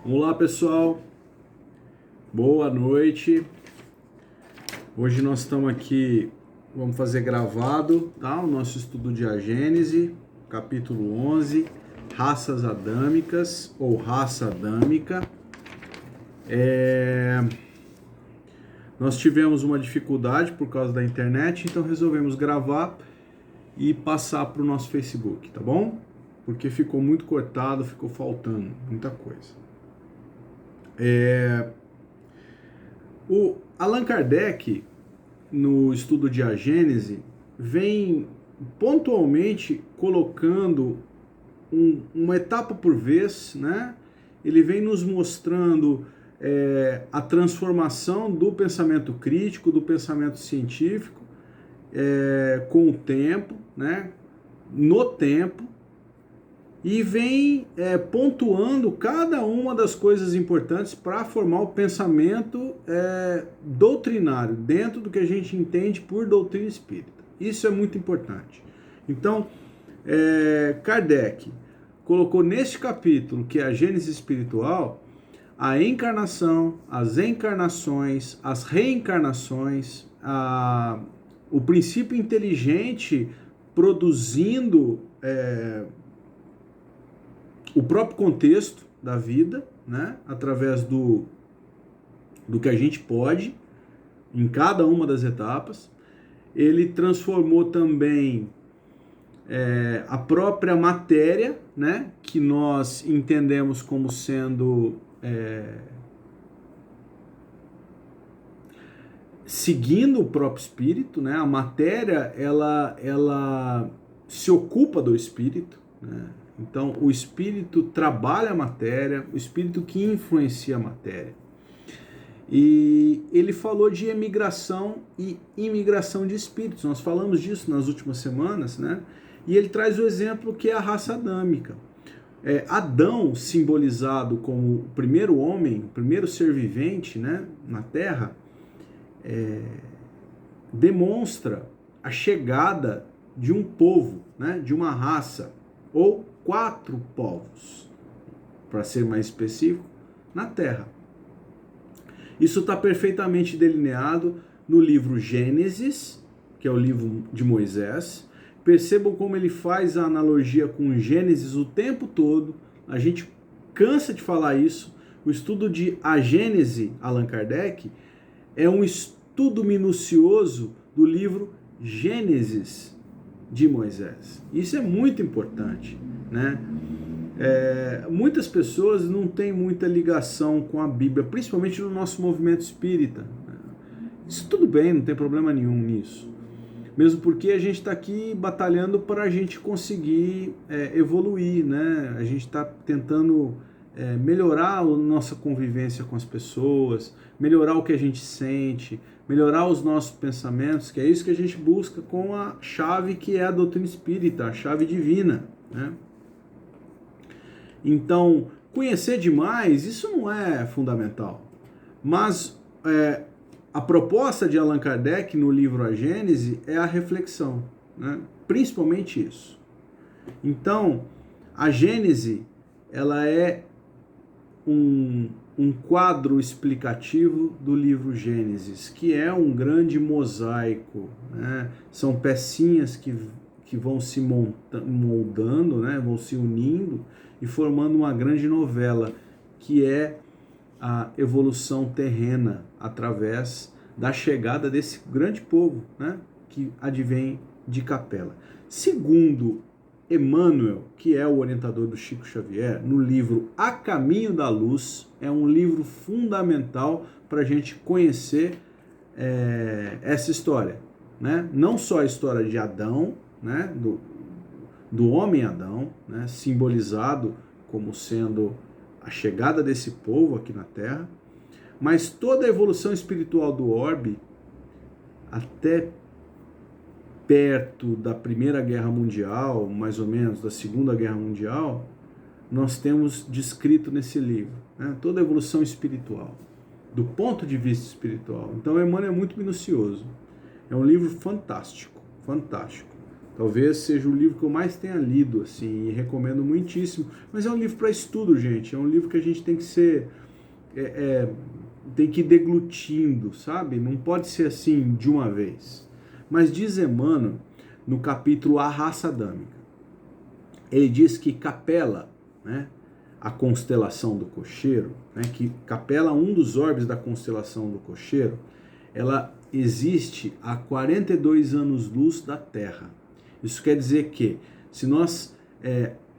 Olá pessoal, boa noite. Hoje nós estamos aqui, vamos fazer gravado, tá? O nosso estudo de A Gênese, capítulo 11, raças adâmicas ou raça adâmica. Nós tivemos uma dificuldade por causa da internet, então resolvemos gravar e passar para o nosso Facebook, tá bom? Porque ficou muito cortado, ficou faltando muita coisa. O Allan Kardec, no estudo de A Gênese, vem pontualmente colocando uma etapa por vez, né? Ele vem nos mostrando a transformação do pensamento crítico, do pensamento científico, com o tempo, né? No tempo, e vem pontuando cada uma das coisas importantes para formar o pensamento doutrinário, dentro do que a gente entende por doutrina espírita. Isso é muito importante. Então, Kardec colocou neste capítulo, que é a Gênese espiritual, a encarnação, as encarnações, as reencarnações, o princípio inteligente produzindo o próprio contexto da vida, né, através do que a gente pode, em cada uma das etapas. Ele transformou também a própria matéria, né, que nós entendemos como sendo seguindo o próprio espírito, né? A matéria, ela se ocupa do espírito, né? Então, o espírito trabalha a matéria, o espírito que influencia a matéria. E ele falou de emigração e imigração de espíritos. Nós falamos disso nas últimas semanas, né? E ele traz o exemplo que é a raça adâmica. Adão, simbolizado como o primeiro homem, o primeiro ser vivente, né, na Terra, demonstra a chegada de um povo, né, de uma raça, ou 4 povos, para ser mais específico, na Terra. Isso está perfeitamente delineado no livro Gênesis, que é o livro de Moisés. Percebam como ele faz a analogia com Gênesis o tempo todo. A gente cansa de falar isso. O estudo de A Gênese, Allan Kardec, é um estudo minucioso do livro Gênesis de Moisés. Isso é muito importante, né? Muitas pessoas não têm muita ligação com a Bíblia, principalmente no nosso movimento espírita. Isso tudo bem, não tem problema nenhum nisso. Mesmo porque a gente está aqui batalhando para a gente conseguir evoluir, né? A gente está tentando melhorar a nossa convivência com as pessoas, melhorar o que a gente sente, melhorar os nossos pensamentos, que é isso que a gente busca com a chave que é a doutrina espírita, a chave divina, né? Então, conhecer demais, isso não é fundamental. Mas a proposta de Allan Kardec no livro A Gênese é a reflexão, né? Principalmente isso. Então, a Gênese, ela é um quadro explicativo do livro Gênesis, que é um grande mosaico, né? São pecinhas que vão se moldando, né? Vão se unindo e formando uma grande novela, que é a evolução terrena através da chegada desse grande povo, né, que advém de Capela. Segundo Emmanuel, que é o orientador do Chico Xavier, no livro A Caminho da Luz, é um livro fundamental para a gente conhecer essa história, né? Não só a história de Adão, né, do homem Adão, né, simbolizado como sendo a chegada desse povo aqui na Terra, mas toda a evolução espiritual do orbe, até perto da Primeira Guerra Mundial, mais ou menos, da Segunda Guerra Mundial, nós temos descrito nesse livro, né, toda a evolução espiritual, do ponto de vista espiritual. Então, Emmanuel é muito minucioso. É um livro fantástico, fantástico. Talvez seja o livro que eu mais tenha lido, assim, e recomendo muitíssimo. Mas é um livro para estudo, gente. É um livro que a gente tem que ser... tem que ir deglutindo, sabe? Não pode ser assim de uma vez. Mas diz Emmanuel, no capítulo A Raça Adâmica, ele diz que Capela, né, a constelação do cocheiro, né, que Capela, um dos orbes da constelação do cocheiro, ela existe a 42 anos-luz da Terra. Isso quer dizer que, se nós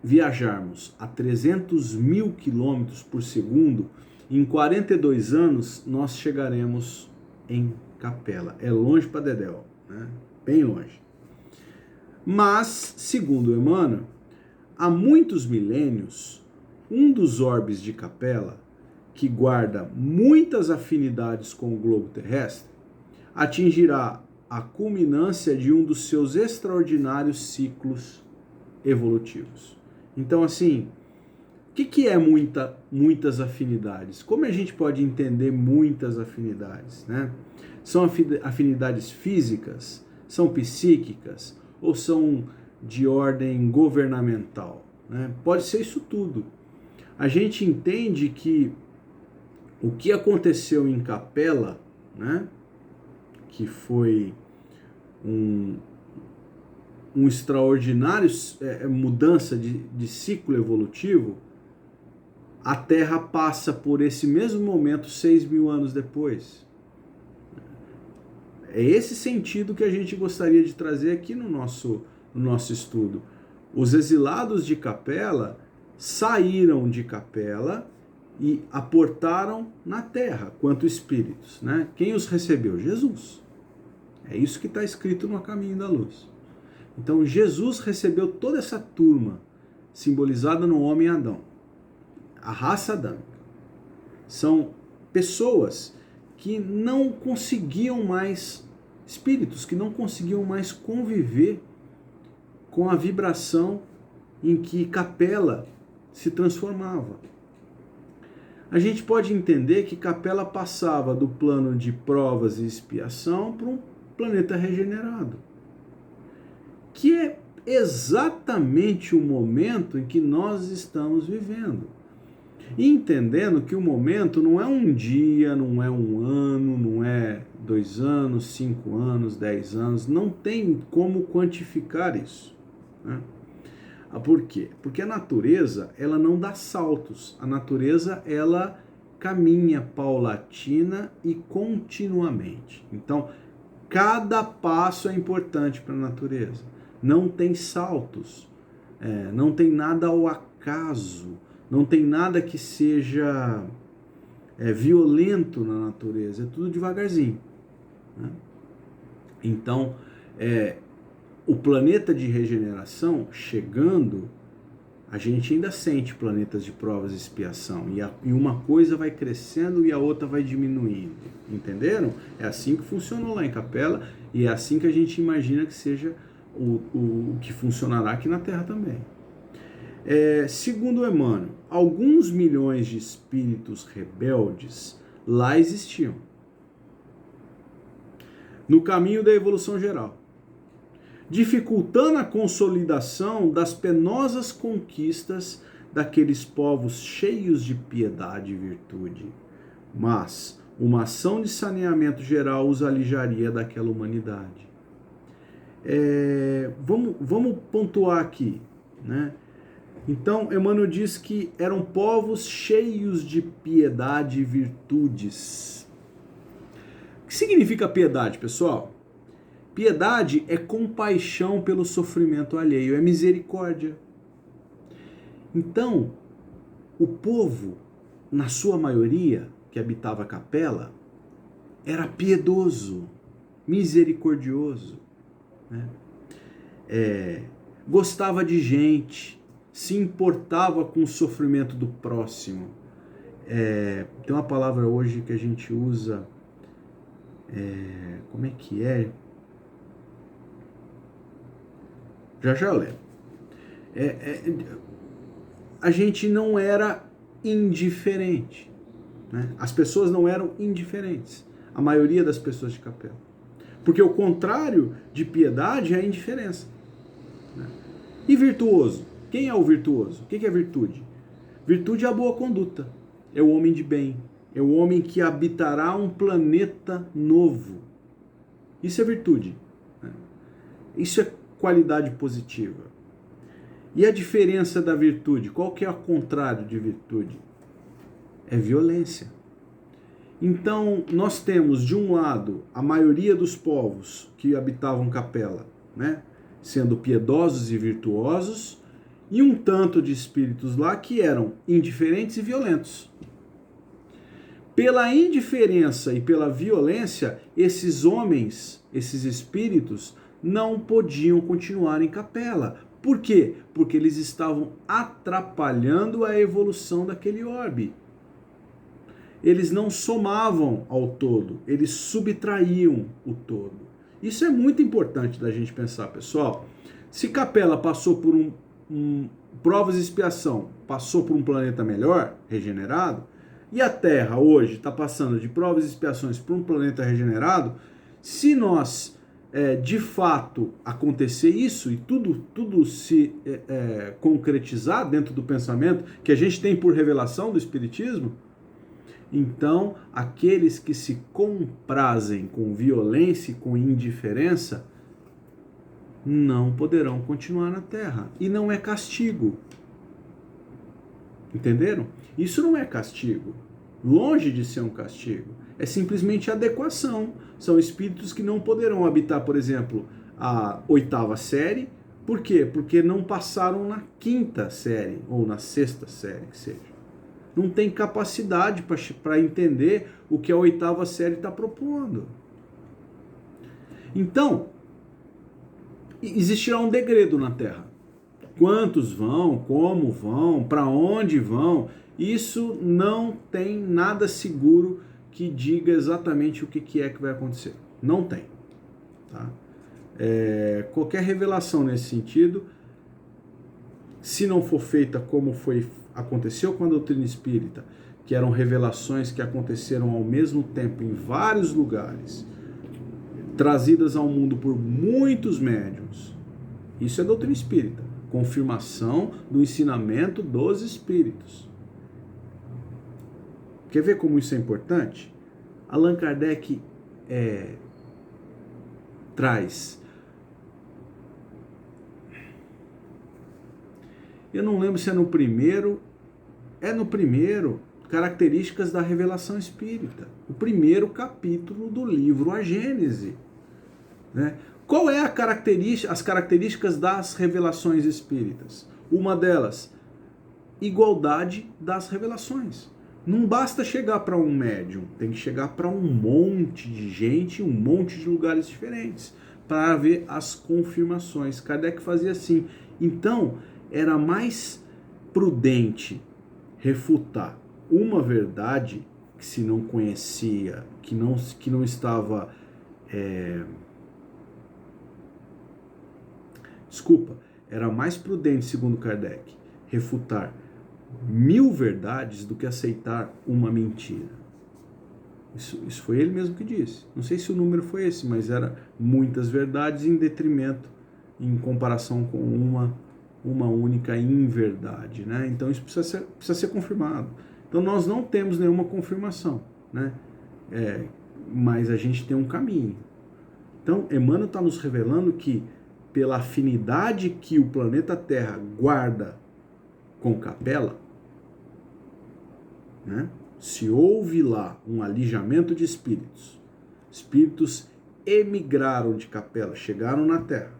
viajarmos a 300 mil quilômetros por segundo, em 42 anos nós chegaremos em Capela. É longe para Dedéu, né? Bem longe. Mas, segundo Emmanuel, há muitos milênios, um dos orbes de Capela, que guarda muitas afinidades com o globo terrestre, atingirá a culminância de um dos seus extraordinários ciclos evolutivos. Então, assim, o que é muitas afinidades? Como a gente pode entender muitas afinidades, né? São afinidades físicas? São psíquicas? Ou são de ordem governamental, né? Pode ser isso tudo. A gente entende que o que aconteceu em Capela, né, que foi um extraordinário mudança de ciclo evolutivo, a Terra passa por esse mesmo momento 6.000 anos depois. É esse sentido que a gente gostaria de trazer aqui no nosso estudo. Os exilados de Capela saíram de Capela e aportaram na Terra, quanto espíritos, né? Quem os recebeu? Jesus. É isso que está escrito no Caminho da Luz. Então, Jesus recebeu toda essa turma, simbolizada no homem Adão, a raça adâmica. São pessoas que não conseguiam mais, espíritos que não conseguiam mais conviver com a vibração em que Capela se transformava. A gente pode entender que Capela passava do plano de provas e expiação para um planeta regenerado, que é exatamente o momento em que nós estamos vivendo. E entendendo que o momento não é um dia, não é um ano, não é 2 anos, 5 anos, 10 anos, não tem como quantificar isso, né? Por quê? Porque a natureza, ela não dá saltos. A natureza, ela caminha paulatina e continuamente. Então, cada passo é importante para a natureza. Não tem saltos, não tem nada ao acaso, não tem nada que seja violento na natureza. É tudo devagarzinho, né? Então, o planeta de regeneração chegando, a gente ainda sente planetas de provas e expiação, e uma coisa vai crescendo e a outra vai diminuindo, entenderam? É assim que funcionou lá em Capela, e é assim que a gente imagina que seja o que funcionará aqui na Terra também. Segundo Emmanuel, alguns milhões de espíritos rebeldes lá existiam, no caminho da evolução geral, dificultando a consolidação das penosas conquistas daqueles povos cheios de piedade e virtude. Mas uma ação de saneamento geral os alijaria daquela humanidade. Vamos pontuar aqui, né? Então, Emmanuel diz que eram povos cheios de piedade e virtudes. O que significa piedade, pessoal? Piedade é compaixão pelo sofrimento alheio, é misericórdia. Então, o povo, na sua maioria, que habitava a Capela, era piedoso, misericordioso, né? Gostava de gente, se importava com o sofrimento do próximo. Tem uma palavra hoje que a gente usa, como é que é? Já eu lembro. A gente não era indiferente, né? As pessoas não eram indiferentes, a maioria das pessoas de Capela. Porque o contrário de piedade é a indiferença. E virtuoso? Quem é o virtuoso? O que é virtude? Virtude é a boa conduta, é o homem de bem, é o homem que habitará um planeta novo. Isso é virtude. Isso é qualidade positiva. E a diferença da virtude? Qual que é o contrário de virtude? É violência. Então, nós temos, de um lado, a maioria dos povos que habitavam Capela, né, sendo piedosos e virtuosos, e um tanto de espíritos lá que eram indiferentes e violentos. Pela indiferença e pela violência, esses homens, esses espíritos, não podiam continuar em Capela. Por quê? Porque eles estavam atrapalhando a evolução daquele orbe. Eles não somavam ao todo, eles subtraíam o todo. Isso é muito importante da gente pensar, pessoal. Se Capela passou por provas de expiação, passou por um planeta melhor, regenerado, e a Terra hoje está passando de provas e expiações por um planeta regenerado, se nós de fato acontecer isso e tudo se concretizar dentro do pensamento que a gente tem por revelação do Espiritismo, então aqueles que se comprazem com violência e com indiferença não poderão continuar na Terra. E não é castigo. Entenderam? Isso não é castigo. Longe de ser um castigo. É simplesmente adequação. São espíritos que não poderão habitar, por exemplo, a 8ª série. Por quê? Porque não passaram na 5ª série, ou na 6ª série, que seja. Não tem capacidade para entender o que a 8ª série está propondo. Então, existirá um degredo na Terra. Quantos vão, como vão, para onde vão, isso não tem nada seguro que diga exatamente o que é que vai acontecer. Não tem. Tá? Qualquer revelação nesse sentido, se não for feita como aconteceu com a doutrina espírita, que eram revelações que aconteceram ao mesmo tempo em vários lugares, trazidas ao mundo por muitos médiuns. Isso é doutrina espírita. Confirmação do ensinamento dos espíritos. Quer ver como isso é importante? Allan Kardec traz. Eu não lembro se é no primeiro. É no primeiro, Características da Revelação Espírita. O primeiro capítulo do livro A Gênese. Né? Qual é as características das revelações espíritas? Uma delas, igualdade das revelações. Não basta chegar para um médium, tem que chegar para um monte de gente, um monte de lugares diferentes, para ver as confirmações. Kardec fazia assim. Então, era mais prudente refutar uma verdade que se não conhecia, que não estava... era mais prudente, segundo Kardec, refutar 1000 verdades do que aceitar uma mentira. Isso foi ele mesmo que disse. Não sei se o número foi esse, mas era muitas verdades em detrimento, em comparação com uma única inverdade, né? Então isso precisa ser confirmado. Então nós não temos nenhuma confirmação, né? Mas a gente tem um caminho. Então Emmanuel está nos revelando que pela afinidade que o planeta Terra guarda com Capela, né? Se houve lá um alijamento de espíritos emigraram de Capela, chegaram na Terra,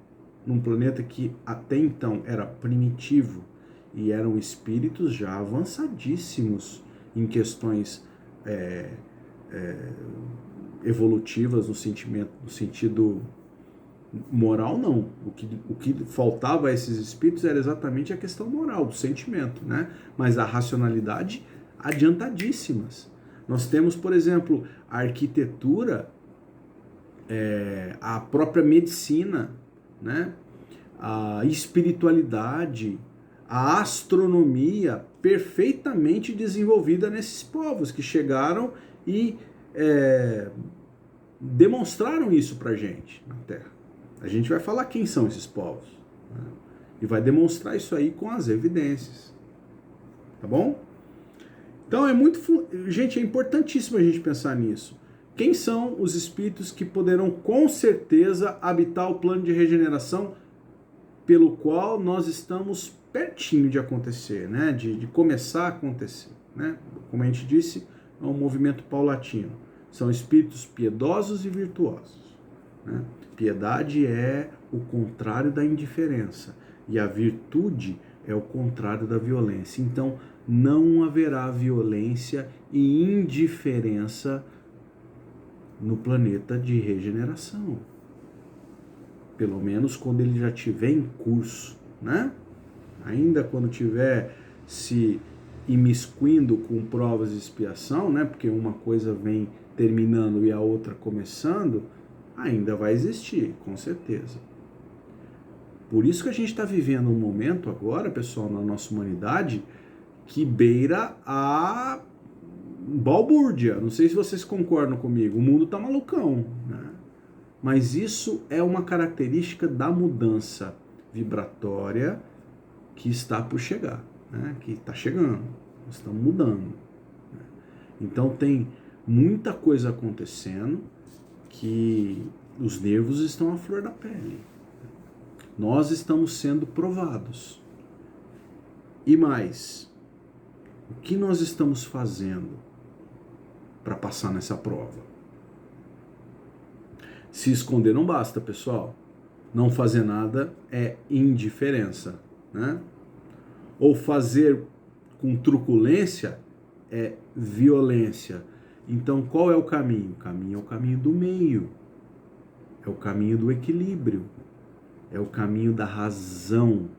num planeta que até então era primitivo e eram espíritos já avançadíssimos em questões evolutivas no sentido moral, não. O que faltava a esses espíritos era exatamente a questão moral, do sentimento, né? Mas a racionalidade, adiantadíssimas. Nós temos, por exemplo, a arquitetura, a própria medicina, né? A espiritualidade, a astronomia perfeitamente desenvolvida nesses povos que chegaram e demonstraram isso pra gente na Terra. A gente vai falar quem são esses povos, né? E vai demonstrar isso aí com as evidências. Tá bom? Então gente, é importantíssimo a gente pensar nisso. Quem são os espíritos que poderão com certeza habitar o plano de regeneração pelo qual nós estamos pertinho de acontecer, né? De começar a acontecer, né? Como a gente disse, é um movimento paulatino. São espíritos piedosos e virtuosos, né? Piedade é o contrário da indiferença e a virtude é o contrário da violência. Então, não haverá violência e indiferença no planeta de regeneração. Pelo menos quando ele já estiver em curso, né? Ainda quando estiver se imiscuindo com provas de expiação, né? Porque uma coisa vem terminando e a outra começando, ainda vai existir, com certeza. Por isso que a gente está vivendo um momento agora, pessoal, na nossa humanidade, que beira a balbúrdia. Não sei se vocês concordam comigo. O mundo está malucão, né? Mas isso é uma característica da mudança vibratória que está por chegar, né? Que está chegando. Nós estamos mudando. Né? Então tem muita coisa acontecendo que os nervos estão à flor da pele. Nós estamos sendo provados. E mais, o que nós estamos fazendo para passar nessa prova? Se esconder não basta, pessoal. Não fazer nada é indiferença, né? Ou fazer com truculência é violência. Então, qual é o caminho? O caminho é o caminho do meio. É o caminho do equilíbrio. É o caminho da razão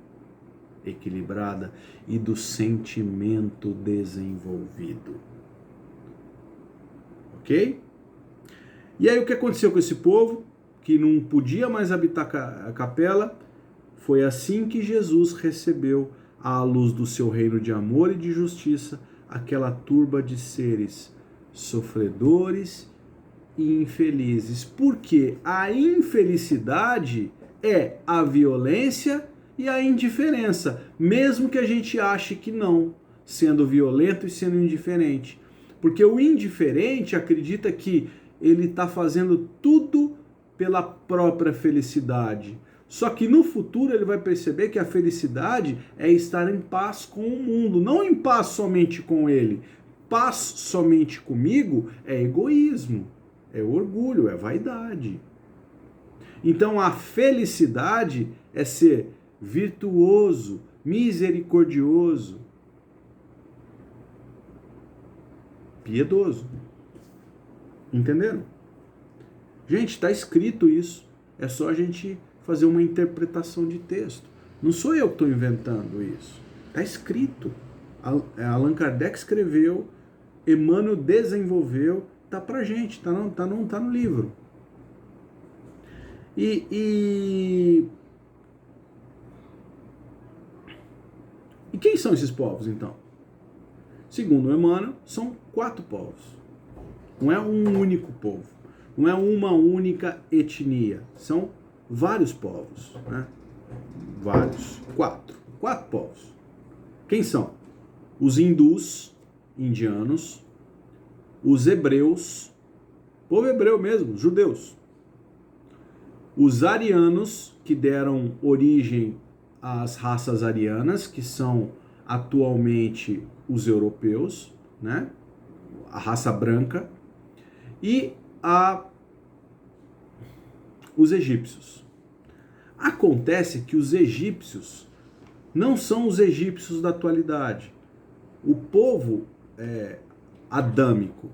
equilibrada e do sentimento desenvolvido. Ok? E aí o que aconteceu com esse povo, que não podia mais habitar a capela? Foi assim que Jesus recebeu, à luz do seu reino de amor e de justiça, aquela turba de seres sofredores e infelizes. Porque a infelicidade é a violência e a indiferença, mesmo que a gente ache que não, sendo violento e sendo indiferente. Porque o indiferente acredita que ele está fazendo tudo pela própria felicidade. Só que no futuro ele vai perceber que a felicidade é estar em paz com o mundo, não em paz somente com ele. Paz somente comigo é egoísmo, é orgulho, é vaidade. Então a felicidade é ser virtuoso, misericordioso, piedoso. Entenderam? Gente, está escrito isso. É só a gente fazer uma interpretação de texto. Não sou eu que estou inventando isso. Está escrito. Allan Kardec escreveu, Emmanuel desenvolveu, está pra gente, tá no livro. E quem são esses povos, então? Segundo Emmanuel, são 4 povos. Não é um único povo. Não é uma única etnia. São vários povos, né? Vários. 4 povos. Quem são? Os hindus, indianos, os hebreus, povo hebreu mesmo, judeus. Os arianos, que deram origem às raças arianas, que são atualmente os europeus, né? A raça branca. E os egípcios. Acontece que os egípcios não são os egípcios da atualidade. O povo adâmico,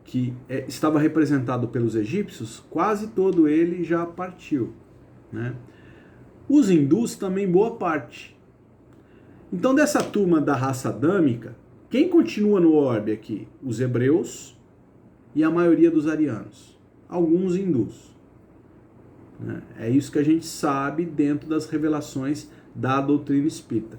que estava representado pelos egípcios, quase todo ele já partiu, né? Os hindus também, boa parte. Então, dessa turma da raça adâmica, quem continua no orbe aqui? Os hebreus e a maioria dos arianos. Alguns hindus. É isso que a gente sabe dentro das revelações da doutrina espírita.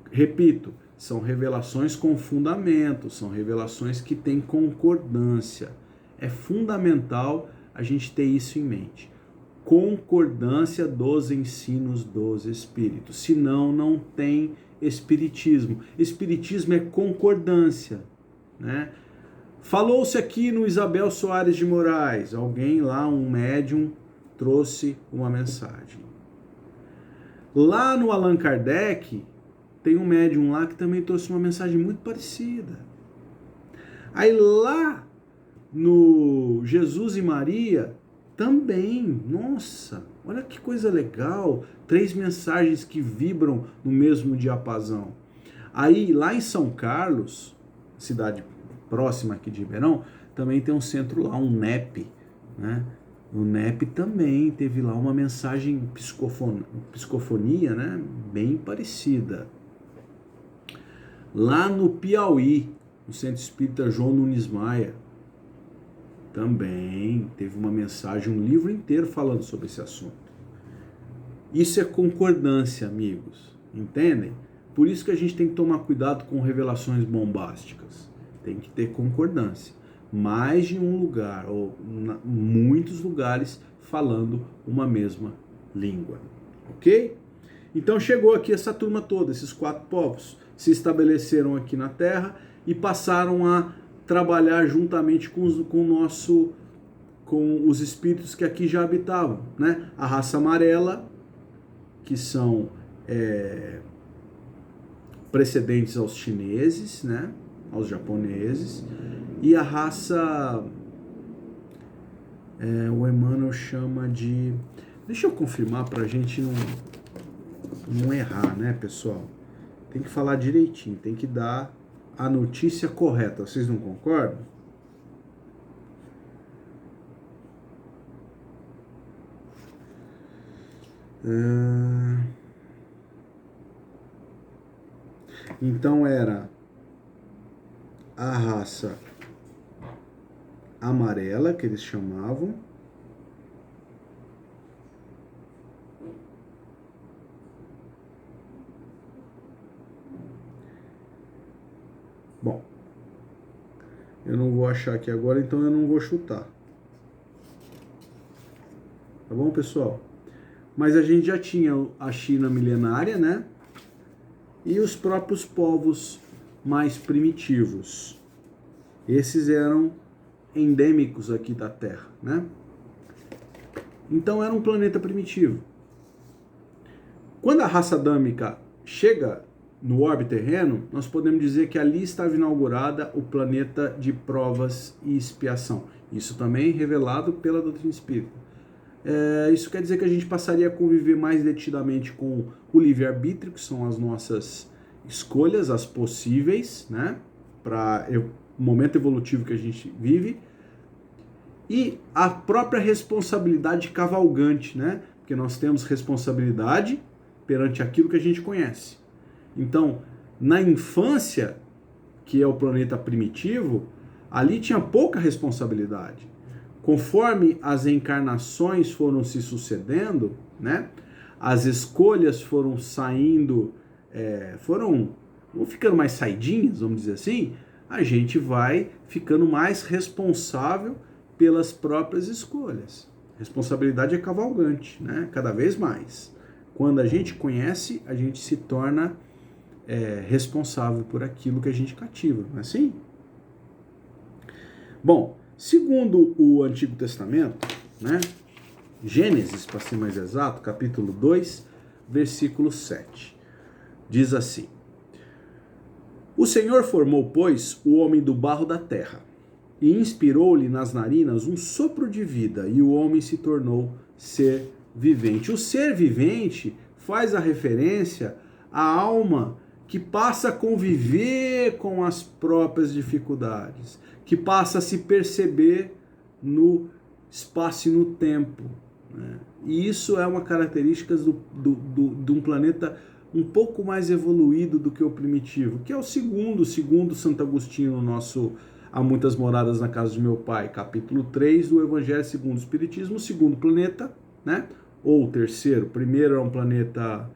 Repito, são revelações com fundamento, são revelações que têm concordância. É fundamental a gente ter isso em mente. concordância dos ensinos dos espíritos. Senão, não tem espiritismo. Espiritismo é concordância, né? Falou-se aqui no Isabel Soares de Moraes, alguém lá, um médium, trouxe uma mensagem. Lá no Allan Kardec, tem um médium lá que também trouxe uma mensagem muito parecida. Aí lá no Jesus e Maria, também, nossa, olha que coisa legal, 3 mensagens que vibram no mesmo diapasão. Aí lá em São Carlos, cidade próxima aqui de Ribeirão, também tem um centro lá, um NEP, né? O NEP também teve lá uma mensagem psicofonia, né? Bem parecida. Lá no Piauí, no Centro Espírita João Nunes Maia, também teve uma mensagem, um livro inteiro falando sobre esse assunto. Isso é concordância, amigos, entendem? Por isso que a gente tem que tomar cuidado com revelações bombásticas. Tem que ter concordância. Mais de um lugar, ou muitos lugares, falando uma mesma língua. Ok? Então chegou aqui essa turma toda, esses 4 povos, se estabeleceram aqui na Terra e passaram a trabalhar juntamente com os espíritos que aqui já habitavam, né? A raça amarela, que são precedentes aos chineses, né? Aos japoneses, e a raça, o Emmanuel chama de... Deixa eu confirmar para a gente não errar, né, pessoal? Tem que falar direitinho, tem que dar a notícia correta. Vocês não concordam? Então era a raça amarela, que eles chamavam, bom, eu não vou achar aqui agora, então eu não vou chutar, tá bom, pessoal? Mas a gente já tinha a China milenária, né? E os próprios povos mais primitivos. Esses eram endêmicos aqui da Terra, né? Então era um planeta primitivo. Quando a raça adâmica chega no orbe terreno, nós podemos dizer que ali estava inaugurada o planeta de provas e expiação. Isso também revelado pela doutrina espírita. Isso quer dizer que a gente passaria a conviver mais detidamente com o livre-arbítrio, que são as nossas escolhas, as possíveis, né, para o momento evolutivo que a gente vive, e a própria responsabilidade cavalgante, né, porque nós temos responsabilidade perante aquilo que a gente conhece. Então, na infância, que é o planeta primitivo, ali tinha pouca responsabilidade. Conforme as encarnações foram se sucedendo, né, as escolhas foram saindo, foram ficando mais saidinhas, vamos dizer assim, a gente vai ficando mais responsável pelas próprias escolhas. Responsabilidade é cavalgante, né, cada vez mais. Quando a gente conhece, a gente se torna responsável por aquilo que a gente cativa, não é assim? Bom, segundo o Antigo Testamento, né, Gênesis, para ser mais exato, capítulo 2, versículo 7, diz assim: O Senhor formou, pois, o homem do barro da terra, e inspirou-lhe nas narinas um sopro de vida, e o homem se tornou ser vivente. O ser vivente faz a referência à alma que passa a conviver com as próprias dificuldades, que passa a se perceber no espaço e no tempo, né? E isso é uma característica de um planeta um pouco mais evoluído do que o primitivo, que é o segundo Santo Agostinho, no nosso Há Muitas Moradas na Casa de Meu Pai, capítulo 3 do Evangelho segundo o Espiritismo, o segundo planeta, né? Ou o terceiro. O primeiro é um planeta...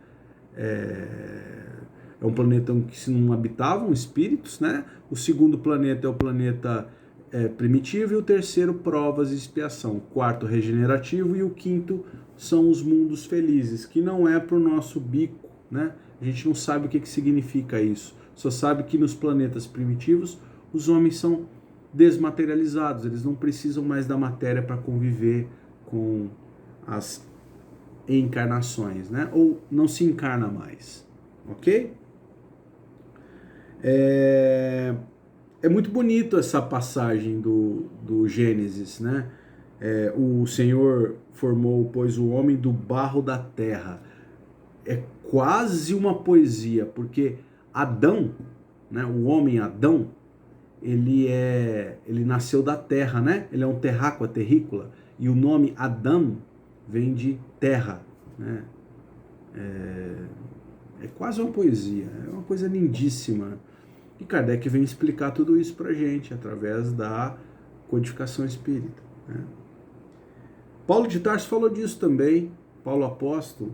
É um planeta em que não habitavam espíritos, né? O segundo planeta é o planeta é primitivo, e o terceiro, provas e expiação. O quarto, regenerativo, e o quinto são os mundos felizes, que não é para o nosso bico, né? A gente não sabe o que significa isso. Só sabe que nos planetas primitivos os homens são desmaterializados, eles não precisam mais da matéria para conviver com as encarnações, né? Ou não se encarna mais, ok? É muito bonito essa passagem do Gênesis, né? O Senhor formou, pois, o homem do barro da terra. É quase uma poesia, porque Adão, né? O homem Adão, ele nasceu da terra, né? Ele é um terráqueo, terrícola, e o nome Adão vem de terra, né? É quase uma poesia, é uma coisa lindíssima. E Kardec vem explicar tudo isso pra gente através da codificação espírita, né? Paulo de Tarso falou disso também, Paulo Apóstolo,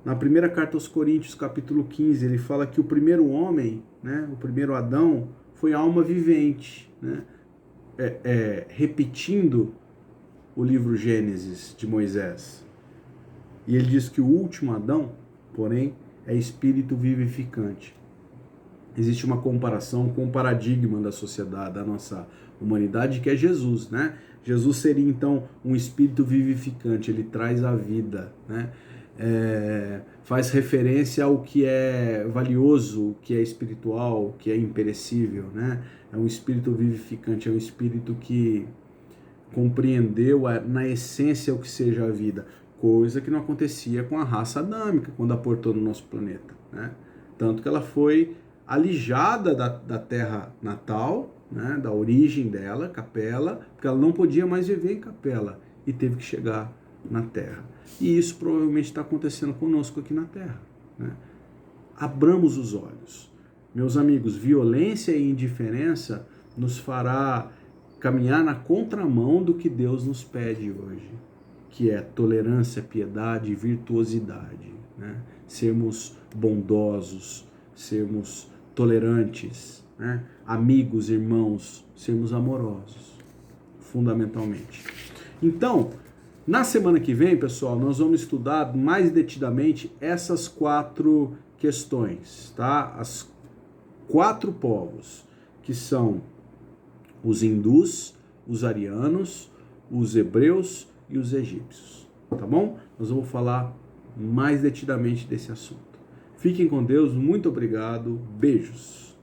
na primeira carta aos Coríntios, capítulo 15, ele fala que o primeiro homem, né, o primeiro Adão, foi alma vivente, né? Repetindo o livro Gênesis de Moisés. E ele diz que o último Adão, porém, é espírito vivificante. Existe uma comparação com o paradigma da sociedade, da nossa humanidade, que é Jesus, né? Jesus seria, então, um espírito vivificante, ele traz a vida, né? Faz referência ao que é valioso, o que é espiritual, o que é imperecível, né? É um espírito vivificante, é um espírito que compreendeu na essência o que seja a vida, coisa que não acontecia com a raça adâmica quando aportou no nosso planeta, né? Tanto que ela foi alijada da terra natal, né, da origem dela, Capela, porque ela não podia mais viver em Capela e teve que chegar na Terra. E isso provavelmente está acontecendo conosco aqui na Terra, né? Abramos os olhos. Meus amigos, violência e indiferença nos fará caminhar na contramão do que Deus nos pede hoje, que é tolerância, piedade e virtuosidade, né? Sermos bondosos, sermos tolerantes, né? Amigos, irmãos, sermos amorosos, fundamentalmente. Então, na semana que vem, pessoal, nós vamos estudar mais detidamente essas 4 questões, tá? As 4 povos, que são os hindus, os arianos, os hebreus e os egípcios, tá bom? Nós vamos falar mais detidamente desse assunto. Fiquem com Deus, muito obrigado, beijos.